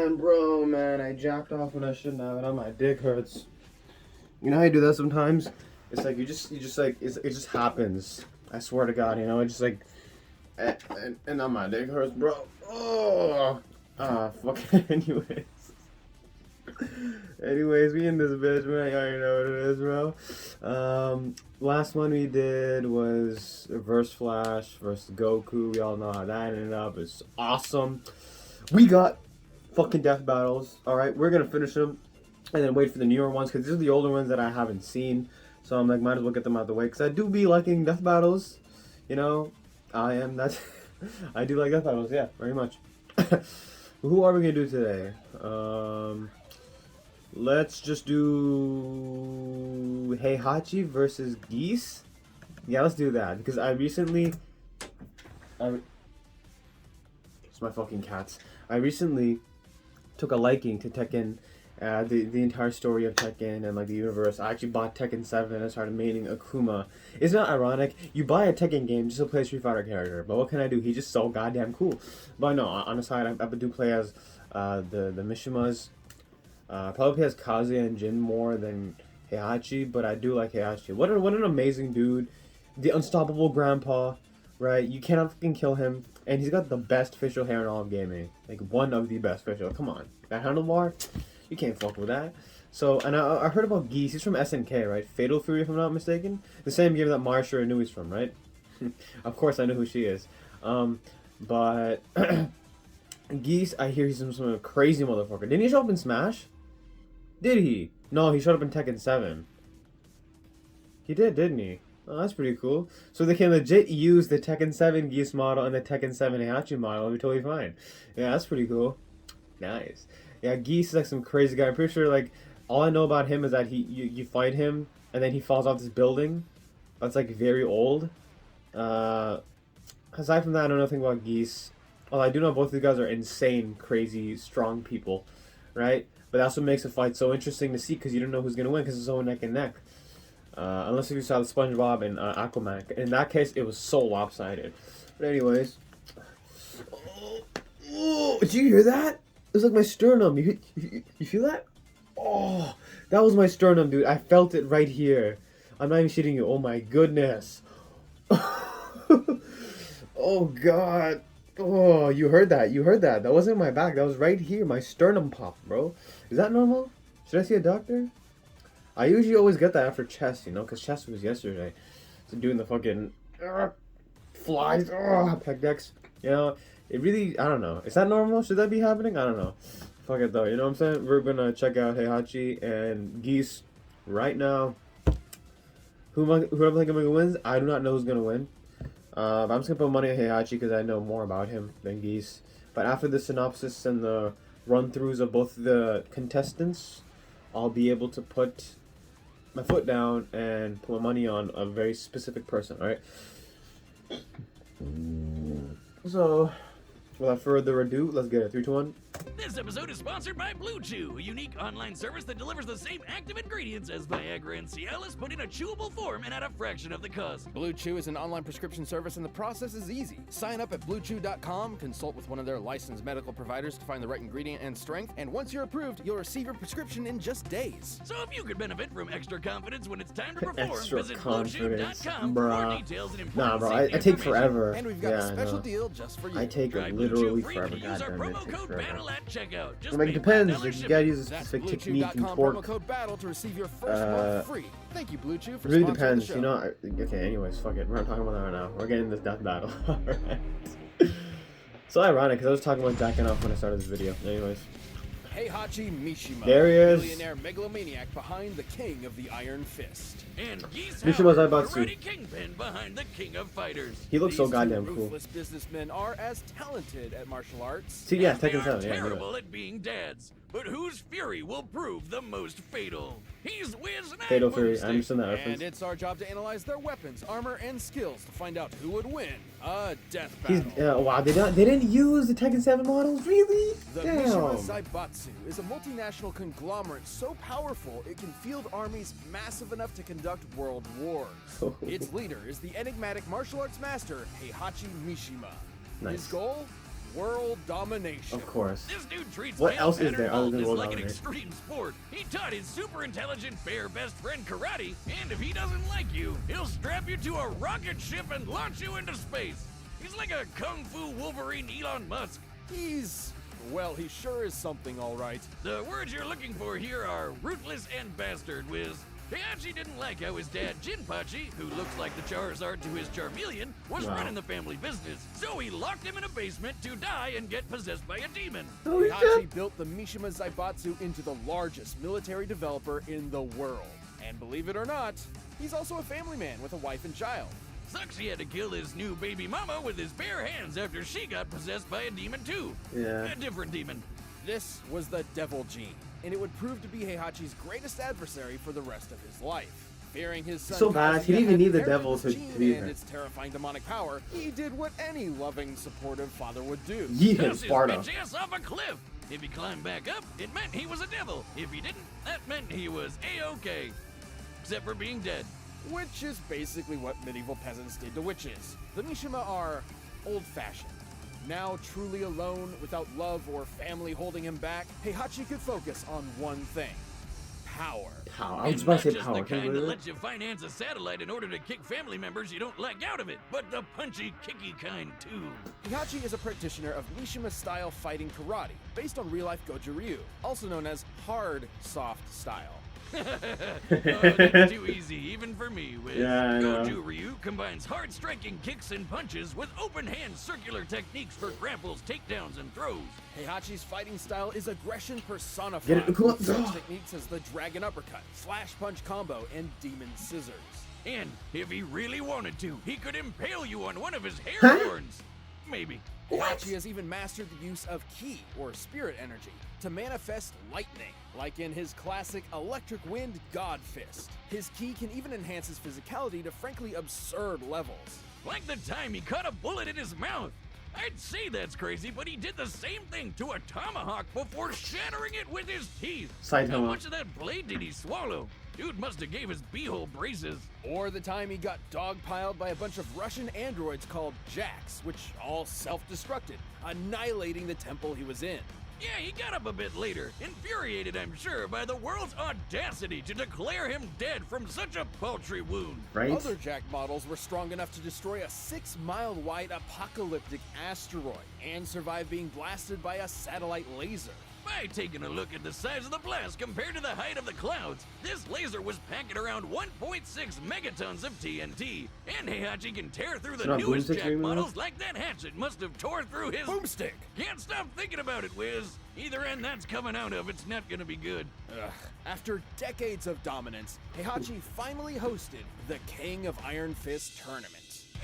Man, I jacked off when I shouldn't have, and my dick hurts. You know how you do that sometimes? It's like you just like it just happens. I swear to God, you know, it's just like, and now my dick hurts, bro. Oh, fuck. Anyways, we in this bitch, man. You already know what it is, bro. Last one we did was Reverse Flash versus Goku. We all know how that ended up. It's awesome. We got fucking death battles. All right, we're gonna finish them and then wait for the newer ones because these are the older ones that I haven't seen. So I'm like, might as well get them out of the way because I do be liking death battles. You know, I am that. I do like death battles. Yeah, very much. Who are we gonna do today? Let's just do Heihachi versus Geese. Yeah, let's do that because it's my fucking cats. I recently took a liking to Tekken, the entire story of Tekken and like the universe. I actually bought Tekken 7 and started maining Akuma. Isn't that ironic? You buy a Tekken game just to play a Street Fighter character, but what can I do? He's just so goddamn cool. But no, on the side, I do play as the Mishimas. Probably play as Kazuya and Jin more than Heihachi, but I do like Heihachi. What an amazing dude. The unstoppable grandpa, right? You cannot fucking kill him. And he's got the best facial hair in all of gaming. Like, one of the best facial. Come on. That handlebar? You can't fuck with that. So, and I heard about Geese. He's from SNK, right? Fatal Fury, if I'm not mistaken. The same game that Marsha Inui's from, right? Of course I know who she is. But... Geese, I hear he's some crazy motherfucker. Didn't he show up in Smash? Did he? No, he showed up in Tekken 7. He did, didn't he? Oh, that's pretty cool. So they can legit use the Tekken 7 Geese model and the Tekken 7 Heihachi model. It'll be totally fine. Yeah, that's pretty cool. Nice. Yeah, Geese is like some crazy guy. I'm pretty sure, like, all I know about him is that you fight him and then he falls off this building that's like very old. Aside from that, I know nothing about Geese. Well, I do know both of these guys are insane, crazy, strong people, right? But that's what makes a fight so interesting to see because you don't know who's gonna win because it's so neck and neck. Unless if you saw the SpongeBob and Aquaman. In that case, it was so lopsided. But anyways, oh, did you hear that? It was like my sternum. You feel that? Oh, that was my sternum, dude. I felt it right here. I'm not even shitting you. Oh my goodness. Oh God. Oh, you heard that. You heard that. That wasn't my back. That was right here. My sternum popped, bro. Is that normal? Should I see a doctor? I usually always get that after chest, you know, because chest was yesterday. So doing the fucking flies, pec decks, you know, it really, I don't know. Is that normal? Should that be happening? I don't know. Fuck it though, you know what I'm saying? We're gonna check out Heihachi and Geese right now. Whoever think wins, I do not know who's gonna win. I'm just gonna put money on Heihachi because I know more about him than Geese. But after the synopsis and the run-throughs of both the contestants, I'll be able to put my foot down and put my money on a very specific person, alright? So, without further ado, let's get it. 3, 2, 1. This episode is sponsored by Blue Chew, a unique online service that delivers the same active ingredients as Viagra and Cialis, but in a chewable form and at a fraction of the cost. Blue Chew is an online prescription service and the process is easy. Sign up at bluechew.com, consult with one of their licensed medical providers to find the right ingredient and strength, and once you're approved, you'll receive your prescription in just days. So if you could benefit from extra confidence when it's time to perform, Extra visit confidence, bluechew.com for more details and important Nah, bro, I safety take information. forever. And we've got Yeah, a special no. deal just for you. I take Try it Blue Chew literally free forever. when you use our Goddamn, it promo takes code forever. BATTLE at checkout. Just I mean, it pay depends. $5 You shipping. gotta use a That's specific technique and bluechew.com torque. promo code BATTLE to receive your first month free. Thank you, Blue Chew, for It really sponsoring depends, the show. you know. Okay, anyways, fuck it. We're not talking about that right now. We're getting this death battle. Alright. So ironic, because I was talking about jacking off when I started this video. Anyways. Heihachi Mishima, There he is. billionaire megalomaniac behind the king of the Iron Fist. And Geese Mishima's Howard, Zaibatsu. karate kingpin behind the king of fighters. He looks so These two goddamn cool. ruthless businessmen are as talented at martial arts. See, yeah, And they Tekken are 7, yeah, I knew terrible that. at being dads. But whose fury will prove the most fatal? He's Wiz and Fatal I'm Fury, I Boomstick. understand that And reference. it's our job to analyze their weapons, armor, and skills to find out who would win a death He's, battle. wow, they didn't use the Tekken 7 models? Really? The Damn. Mishima Zaibatsu is a multinational conglomerate so powerful it can field armies massive enough to conduct world wars. Its leader is the enigmatic martial arts master Heihachi Mishima. Nice. His goal? world domination. Of course. This dude treats What male else is pattern there other than baldness world like an domination? extreme sport. He taught his super intelligent bear best friend karate, and if he doesn't like you, he'll strap you to a rocket ship and launch you into space. He's like a kung fu Wolverine Elon Musk. Well, he sure is something, all right. The words you're looking for here are ruthless and bastard, Wiz. Heihachi didn't like how his dad, Jinpachi, who looks like the Charizard to his Charmeleon, was Wow. running the family business. So he locked him in a basement to die and get possessed by a demon. Holy Heihachi shit. built the Mishima Zaibatsu into the largest military developer in the world. And believe it or not, he's also a family man with a wife and child. Sucks he had to kill his new baby mama with his bare hands after she got possessed by a demon too. Yeah. A different demon. This was the Devil Gene, and it would prove to be Heihachi's greatest adversary for the rest of his life. Fearing his son So bad, he Kazuya didn't even had need the inherited devil this to gene be and there. its terrifying demonic power, he did what any loving, supportive father would do. Yeet Toss him, his Sparta. bitch ass off a cliff. If he climbed back up, it meant he was a devil. If he didn't, that meant he was A-OK. Except for being dead. Which is basically what medieval peasants did to witches. The Mishima are old-fashioned. Now truly alone, without love or family holding him back, Heihachi could focus on one thing: power. Power. I was And about not to say just power. the Can you kind that believe lets you finance a satellite in order to kick family members you don't like out of it, but the punchy, kicky kind too. Heihachi is a practitioner of Mishima-style fighting karate, based on real-life Goju Ryu, also known as hard, soft style. Oh, that's too easy, even for me, Wiz. Yeah, I know. Goju Ryu combines hard striking kicks and punches with open hand circular techniques for grapples, takedowns, and throws. Heihachi's fighting style is aggression personified, Get it, come on. with such techniques as the dragon uppercut, slash punch combo, and demon scissors. And if he really wanted to, he could impale you on one of his hair Huh? horns. Maybe. Heihachi has even mastered the use of ki, or spirit energy, to manifest lightning, like in his classic Electric Wind God Fist. His ki can even enhance his physicality to frankly absurd levels. Like the time he caught a bullet in his mouth. I'd say that's crazy, but he did the same thing to a tomahawk before shattering it with his teeth. Side How Hama. much of that blade did he swallow? Dude must have gave his beehole braces. Or the time he got dogpiled by a bunch of Russian androids called Jacks, which all self-destructed, annihilating the temple he was in. Yeah, he got up a bit later, infuriated, I'm sure, by the world's audacity to declare him dead from such a paltry wound. Right? Other Jack models were strong enough to destroy a 6-mile-wide apocalyptic asteroid and survive being blasted by a satellite laser. By taking a look at the size of the blast compared to the height of the clouds, this laser was packing around 1.6 megatons of TNT, and Heihachi can tear through the not newest Boomstick Jack anymore? models like that hatchet must have tore through his... Boomstick! Can't stop thinking about it, Wiz. Either end that's coming out of, it's not gonna be good. Ugh. After decades of dominance, Heihachi finally hosted the King of Iron Fist tournament.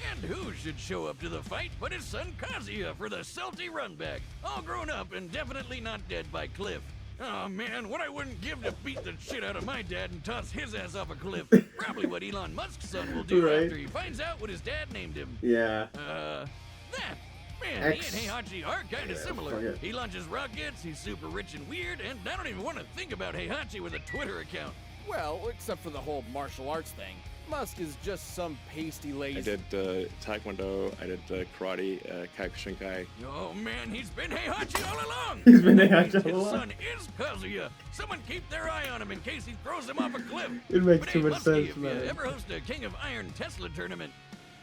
And who should show up to the fight but his son Kazuya for the salty runback, all grown up and definitely not dead by Cliff. Oh man, what I wouldn't give to beat the shit out of my dad and toss his ass off a cliff. Probably what Elon Musk's son will do Right. after he finds out what his dad named him. Yeah. That. Man, X. he and Heihachi are kind of Yeah, similar. fuck it. He launches rockets, he's super rich and weird, and I don't even want to think about Heihachi with a Twitter account. Well, except for the whole martial arts thing. Musk is just some pasty I lazy. did Taekwondo, I did karate, Kyokushinkai. Oh man, he's been Heihachi all along! He's been That Heihachi means all his along. son is Kazuya. Someone keep their eye on him in case he throws him off a cliff. It makes But too hey, much Muskie, sense, if you man. ever host a King of Iron Tesla tournament,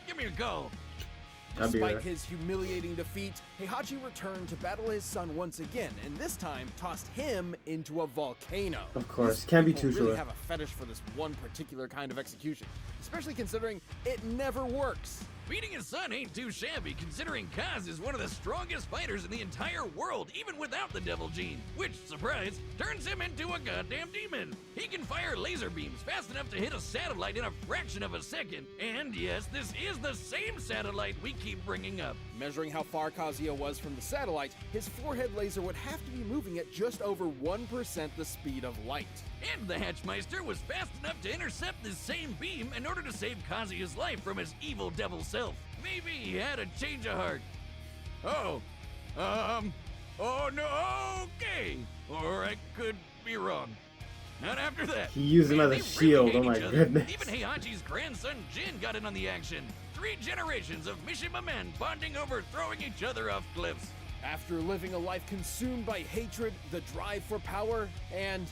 give me a call. I'll be Despite there. his humiliating defeat, Heihachi returned to battle his son once again, and this time tossed him into a volcano. Of course. These Can't be people too really sure. have a fetish for this one particular kind of execution, especially considering it never works. Beating his son ain't too shabby, considering Kaz is one of the strongest fighters in the entire world, even without the devil gene, which, surprise, turns him into a goddamn demon. He can fire laser beams fast enough to hit a satellite in a fraction of a second. And yes, this is the same satellite we keep bringing up. Measuring how far Kazuya was from the satellite, his forehead laser would have to be moving at just over 1% the speed of light. And the Hatchmeister was fast enough to intercept this same beam in order to save Kazuya's life from his evil devil self. Maybe he had a change of heart. Oh no, okay. Or I could be wrong. Not after that. He used him Man, as a they shield, really oh hate my each other. goodness. Even Heihachi's grandson Jin got in on the action. 3 generations of Mishima men bonding over throwing each other off cliffs. After living a life consumed by hatred, the drive for power, and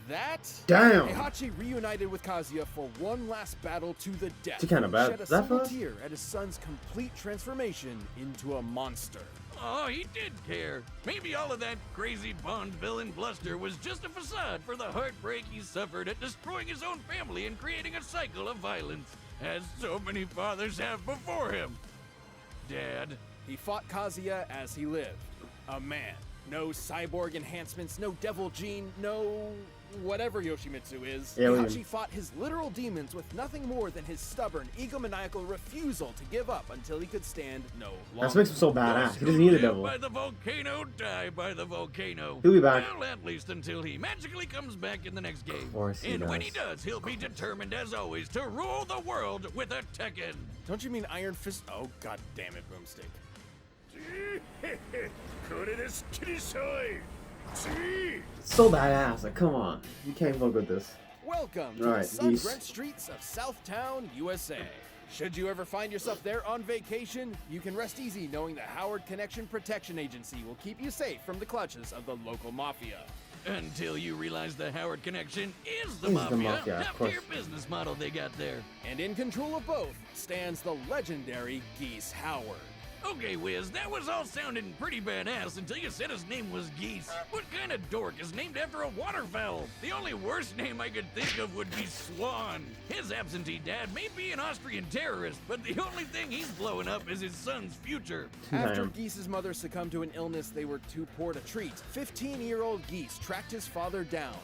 that, Damn. Heihachi reunited with Kazuya for one last battle to the death. It's kinda bad. Shed a Is that single fast? tear at his son's complete transformation into a monster. Oh, he did care. Maybe all of that crazy Bond villain bluster was just a facade for the heartbreak he suffered at destroying his own family and creating a cycle of violence, as so many fathers have before him. Dad. He fought Kazuya as he lived. A man. No cyborg enhancements, no devil gene, no whatever Yoshimitsu is. Alien. Heihachi fought his literal demons with nothing more than his stubborn, egomaniacal refusal to give up until he could stand no longer. That's what makes him so badass. Those He doesn't who need a live devil. by the volcano die by the volcano. He'll be back. Well, at least until he magically comes back in the next game. Of course he And when does. he does, he'll be determined as always to rule the world with a Tekken. Don't you mean Iron Fist? Oh, god damn it, Boomstick. So badass. Like, come on. You can't fuck with this. Welcome to Alright, the sun-drenched Geese. streets of Southtown, USA. Should you ever find yourself there on vacation, you can rest easy knowing the Howard Connection Protection Agency will keep you safe from the clutches of the local mafia. Until you realize the Howard Connection is the Is mafia. the mafia, of Top course. tier business model they got there. And in control of both stands the legendary Geese Howard. Okay, Wiz, that was all sounding pretty badass until you said his name was Geese. What kind of dork is named after a waterfowl? The only worst name I could think of would be Swan. His absentee dad may be an Austrian terrorist, but the only thing he's blowing up is his son's future. After Damn. Geese's mother succumbed to an illness they were too poor to treat, 15-year-old Geese tracked his father down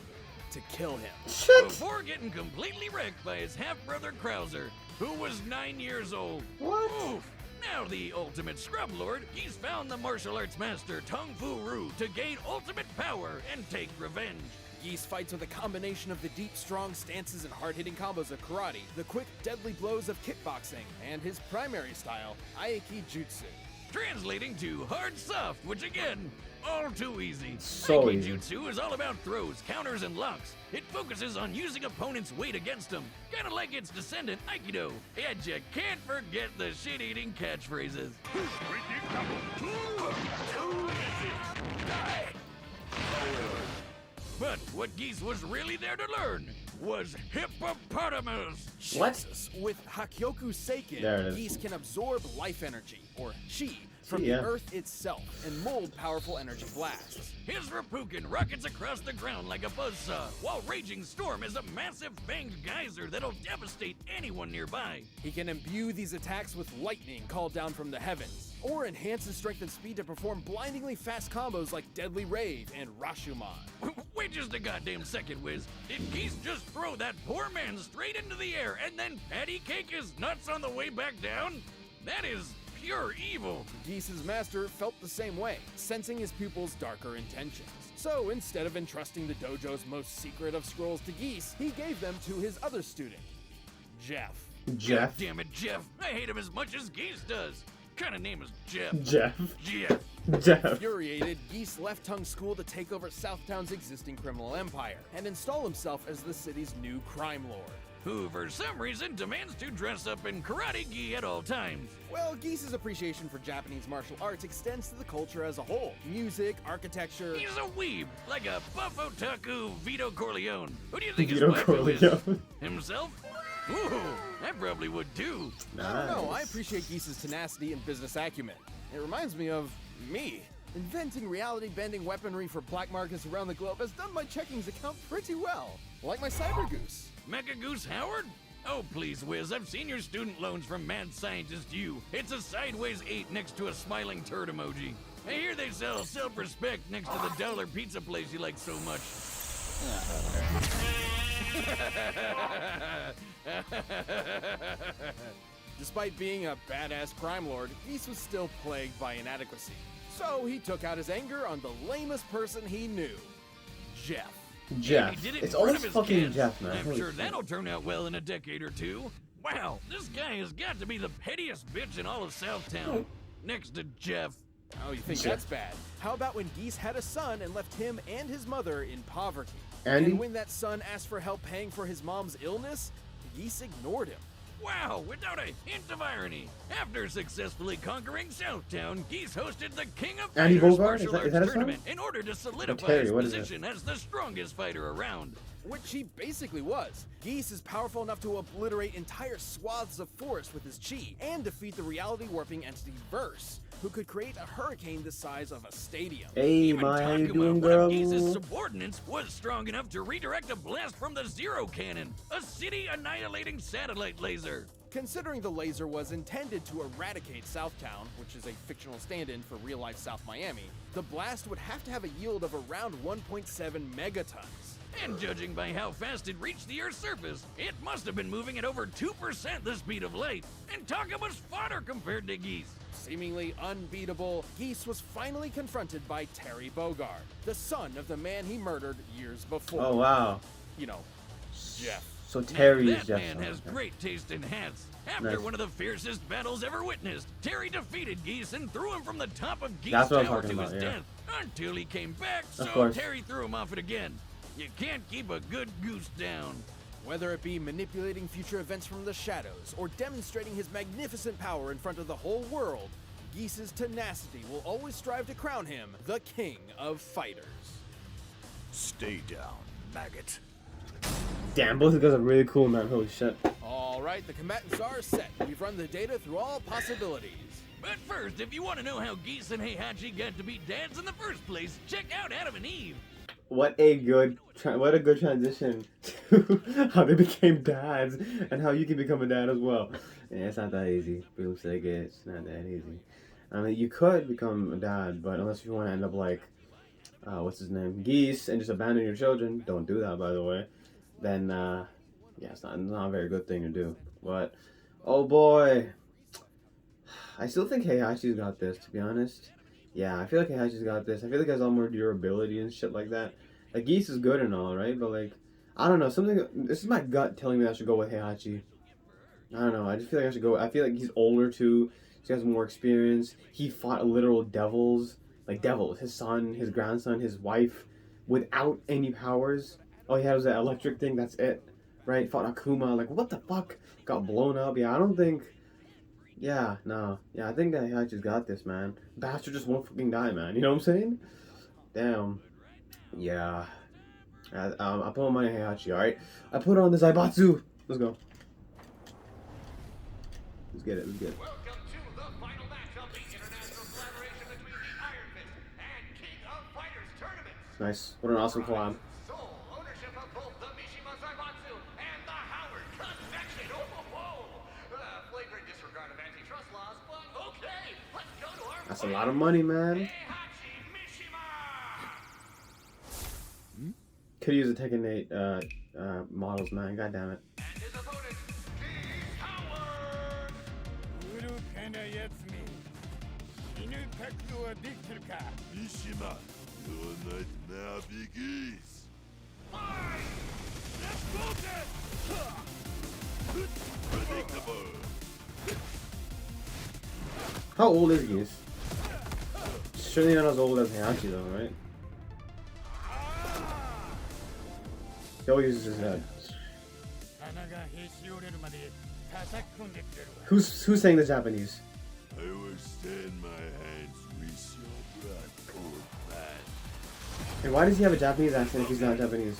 to kill him. Shit. Before getting completely wrecked by his half-brother Krauser, who was 9 years old. What? Oof. Now the ultimate scrub lord, he's found the martial arts master Tung Fu Ru to gain ultimate power and take revenge. Geese fights with a combination of the deep, strong stances and hard-hitting combos of karate, the quick, deadly blows of kickboxing, and his primary style, Aiki Jutsu. Translating to hard soft, which again, all too easy. So Aiki easy. Jutsu is all about throws, counters, and locks. It focuses on using opponents' weight against them, kinda like its descendant Aikido. And you can't forget the shit-eating catchphrases. But what Geese was really there to learn was hippopotamus. What? Jesus. With Hakyoku Seiken, There it is. Geese can absorb life energy, or chi, from Chi, yeah. the earth itself and mold powerful energy blasts. His Rapukin rockets across the ground like a buzzsaw, while Raging Storm is a massive fanged geyser that'll devastate anyone nearby. He can imbue these attacks with lightning called down from the heavens, or enhance his strength and speed to perform blindingly fast combos like Deadly Rave and Rashomon. Wait just a goddamn second, Wiz. Did Geese just throw that poor man straight into the air and then patty cake his nuts on the way back down? That is pure evil. Geese's master felt the same way, sensing his pupil's darker intentions. So instead of entrusting the dojo's most secret of scrolls to Geese, he gave them to his other student, Jeff. Jeff. God damn it, Jeff. I hate him as much as Geese does. Kind of name is Jeff. Jeff. Jeff. Jeff. Infuriated, Geese left Tung School to take over Southtown's existing criminal empire and install himself as the city's new crime lord. Who, for some reason, demands to dress up in karate gi at all times. Well, Geese's appreciation for Japanese martial arts extends to the culture as a whole. Music, architecture. He's a weeb, like a buff otaku Vito Corleone. Who do you think Vito his waifu is? Corleone. Himself? Ooh, I probably would too. I don't know, I Nice. appreciate Geese's tenacity and business acumen. It reminds me of me. Inventing reality-bending weaponry for black markets around the globe has done my checkings account pretty well. Like my Cyber Goose. Mecha Goose Howard? Oh, please, Wiz, I've seen your student loans from Mad Scientist U. It's a sideways 8 next to a smiling turd emoji. I hear they sell self-respect next to the dollar pizza place you like so much. Despite being a badass crime lord, Geese was still plagued by inadequacy. So he took out his anger on the lamest person he knew, Jeff. Jeff. He did it It's in front always of his fucking kids. Jeff, man. I'm Holy sure shit. that'll turn out well in a decade or two. Wow, this guy has got to be the pettiest bitch in all of Southtown. Next to Jeff. Oh, you think Jeff. that's bad? How about when Geese had a son and left him and his mother in poverty? Andy? And when that son asked for help paying for his mom's illness, Geese ignored him. Wow, without a hint of irony. After successfully conquering Southtown, Geese hosted the King of Andy Fighters Bogart? martial Is that arts his son? tournament in order to solidify Terry, his what is it? position as the strongest fighter around. Which he basically was. Geese is powerful enough to obliterate entire swaths of forest with his chi, and defeat the reality-warping entity Verse, who could create a hurricane the size of a stadium. Hey, Even my, how you Takuma, doing, one of Geese's girl? subordinates, was strong enough to redirect a blast from the Zero Cannon, a city-annihilating satellite laser. Considering the laser was intended to eradicate Southtown, which is a fictional stand-in for real-life South Miami, the blast would have to have a yield of around 1.7 megatons. And judging by how fast it reached the Earth's surface, it must have been moving at over 2% the speed of light. And Takuma's fodder compared to Geese. Seemingly unbeatable, Geese was finally confronted by Terry Bogard, the son of the man he murdered years before. Oh, wow. You know, Jeff. So Terry is That Jeff. man has great taste in hats. After Nice. one of the fiercest battles ever witnessed, Terry defeated Geese and threw him from the top of Geese That's what I'm Tower talking to his about, yeah. death. Until he came back, so course. Terry threw him off it again. You can't keep a good goose down. Whether it be manipulating future events from the shadows or demonstrating his magnificent power in front of the whole world, Geese's tenacity will always strive to crown him the King of Fighters. Stay down, maggot. Damn, both of you guys are really cool, man. Holy shit. Alright, the combatants are set. We've run the data through all possibilities. But first, if you want to know how Geese and Heihachi got to be dads in the first place, check out Adam and Eve. What a good transition to how they became dads and how you can become a dad as well. Yeah, it's not that easy. People say it's not that easy. I mean, you could become a dad, but unless you want to end up like, what's his name, Geese, and just abandon your children, don't do that, by the way, then, yeah, it's not a very good thing to do. But, oh boy, I still think Heihachi's got this, to be honest. Yeah, I feel like Heihachi's got this. I feel like he has a lot more durability and shit like that. Like, Geese is good and all, right? But, like, I don't know. This is my gut telling me I should go with Heihachi. I don't know. I just feel like I should go. I feel like he's older, too. He has more experience. He fought literal devils. Like, devils. His son, his grandson, his wife. Without any powers. All he had was that electric thing. That's it. Right? Fought Akuma. Like, what the fuck? Got blown up. Yeah, I don't think... Yeah, no. Yeah, I think that Heihachi's got this, man. Bastard just won't fucking die, man. You know what I'm saying? Damn. Yeah. I put on my Heihachi, alright? I put on the Zaibatsu. Let's go. Let's get it, let's get it. Welcome to the final match of the international collaboration between the Iron Fist and King of Fighters tournaments. Nice. What an awesome collab. Sole ownership of both the Mishima Zaibatsu and the Howard Convection. Flagrant disregard of antitrust laws, but okay, let's go to our That's a lot of money, man. Heihachi Mishima! Could use a Tekken 8 models, man. God damn it. And his opponent, Geese Howard! Mishima, your nightmare begins. Predictable. How old is Geese? Surely not as old as Heihachi, though, right? He always uses his head. Who's saying the Japanese? I will stain my hands with your blood, old man. And why does he have a Japanese accent if he's not Japanese?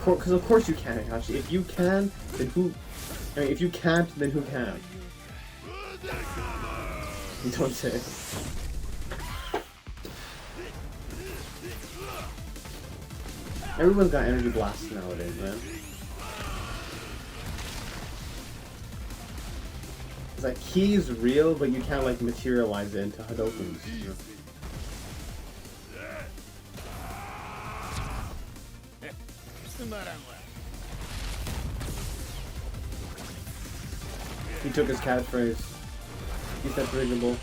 Because of course you can, Heihachi. If you can, then who? I mean, if you can't, then who can? You don't say. Everyone's got energy blasts nowadays, man. It's like ki's real, but you can't like materialize it into Hadokens. You know? He took his catchphrase. He said predictable.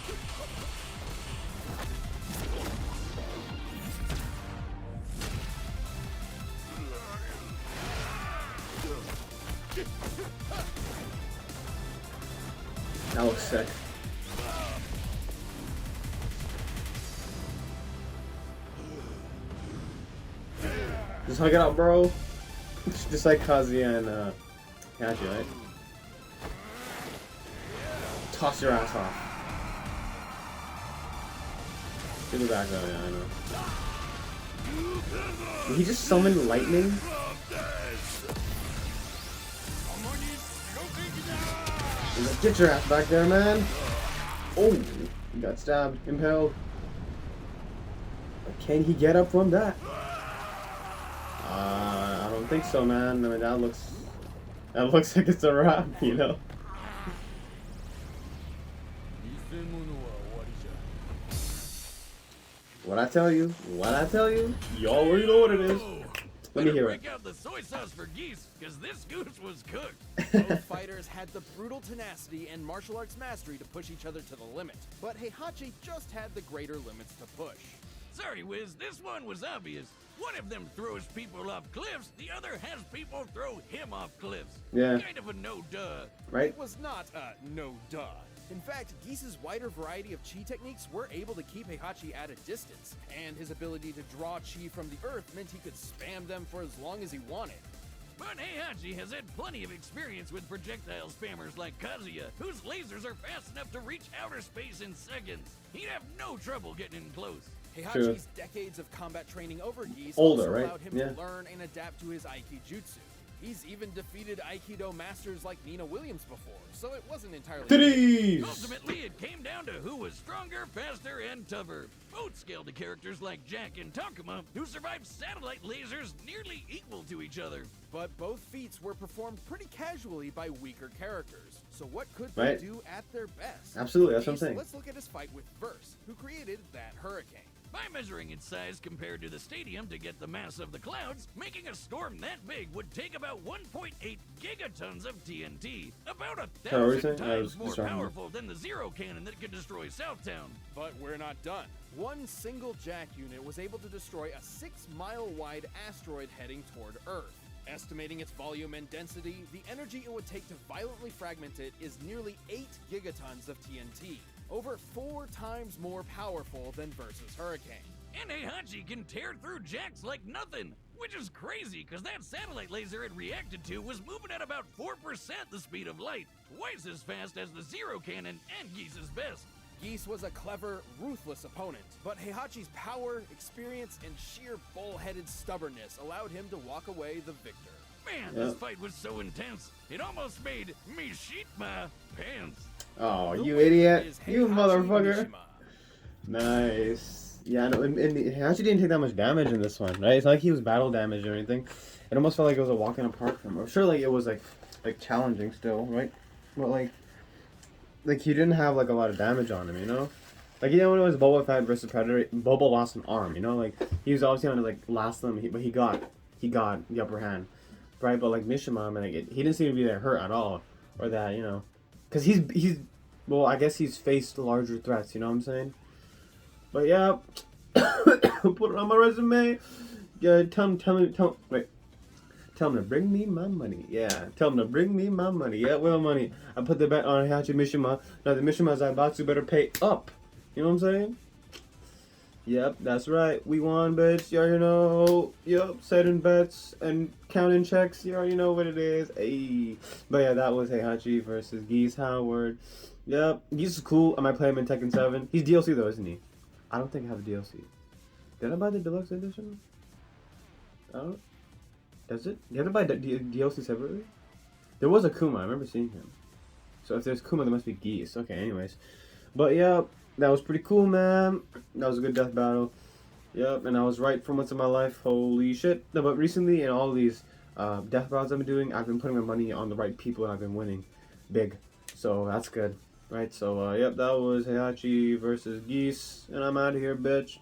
That looks sick. Just hug it out, bro. Just like Kazuya and Heihachi, right? Toss your ass off. Get it back though, yeah, I know. Did he just summon lightning? He's like, get your ass back there, man! Oh, he got stabbed, impaled. But can he get up from that? I don't think so, man. I mean, that looks like it's a wrap, you know? What I tell you, you already know what it is. Let me hear it. Break out the soy sauce for Geese, because this goose was cooked. Both fighters had the brutal tenacity and martial arts mastery to push each other to the limit, but Heihachi just had the greater limits to push. Sorry, Wiz, this one was obvious. One of them throws people off cliffs, the other has people throw him off cliffs. Yeah. Kind of a no-duh. Right? It was not a no-duh. In fact, Geese's wider variety of chi techniques were able to keep Heihachi at a distance, and his ability to draw chi from the earth meant he could spam them for as long as he wanted. But Heihachi has had plenty of experience with projectile spammers like Kazuya, whose lasers are fast enough to reach outer space in seconds. He'd have no trouble getting in close. Heihachi's decades of combat training over Geese Older, also right? allowed him Yeah. to learn and adapt to his Aikijutsu. He's even defeated Aikido masters like Nina Williams before, so it wasn't entirely... Titties! Ultimately, it came down to who was stronger, faster, and tougher. Both scaled to characters like Jack and Takuma, who survived satellite lasers nearly equal to each other. But both feats were performed pretty casually by weaker characters. So what could Right. they do at their best? Absolutely, that's what I'm Geese, saying. Let's look at his fight with Verse, who created that hurricane. By measuring its size compared to the stadium to get the mass of the clouds, making a storm that big would take about 1.8 gigatons of TNT, about Oh, what were you 1,000 saying? I was times more distracted. powerful than the zero cannon that could destroy Southtown. But we're not done. One single Jack unit was able to destroy a 6-mile-wide asteroid heading toward Earth. Estimating its volume and density, the energy it would take to violently fragment it is nearly 8 gigatons of TNT, over 4 times more powerful than Versus Hurricane. And Heihachi can tear through Jacks like nothing, which is crazy because that satellite laser it reacted to was moving at about 4% the speed of light, twice as fast as the zero cannon and Geese's best. Geese was a clever, ruthless opponent, but Heihachi's power, experience, and sheer bull-headed stubbornness allowed him to walk away the victor. Man, this fight was so intense, it almost made me shit my pants. Oh, The you winner idiot. is You Heihachi motherfucker. Mishima. Nice. Yeah, no, and he actually didn't take that much damage in this one, right? It's not like he was battle damage or anything. It almost felt like it was a walking apart from him. I'm sure like it was like challenging still, right? But like he didn't have like a lot of damage on him, you know? Like, you know, when it was Boba Fett versus Predator, Boba lost an arm, you know? Like, he was obviously gonna like last them, but he got the upper hand, right? But like Mishima, I mean, like, he didn't seem to be that hurt at all, or that, you know, because he's well, I guess he's faced larger threats, you know what I'm saying? But yeah, put it on my resume. Yeah, tell him to bring me my money. Yeah, tell him to bring me my money. Yeah, well, money. I put the bet on Heihachi Mishima. Now the Mishima Zaibatsu better pay up. You know what I'm saying? Yep, that's right. We won, bitch. You already know. Yep, setting bets and counting checks. You already know what it is. Ayy. But yeah, that was Heihachi versus Geese Howard. Yep, Geese is cool. I might play him in Tekken 7. He's DLC though, isn't he? I don't think I have a DLC. Did I buy the deluxe edition? I don't. Does it? You have to buy DLC separately? There was a Kuma. I remember seeing him. So if there's Kuma, there must be Geese. Okay, anyways. But yeah, that was pretty cool, man. That was a good death battle. Yep, and I was right for once in my life. Holy shit. No, but recently, in all these death battles I've been doing, I've been putting my money on the right people and I've been winning big. So that's good. Right, so yep, that was Heihachi versus Geese. And I'm out of here, bitch.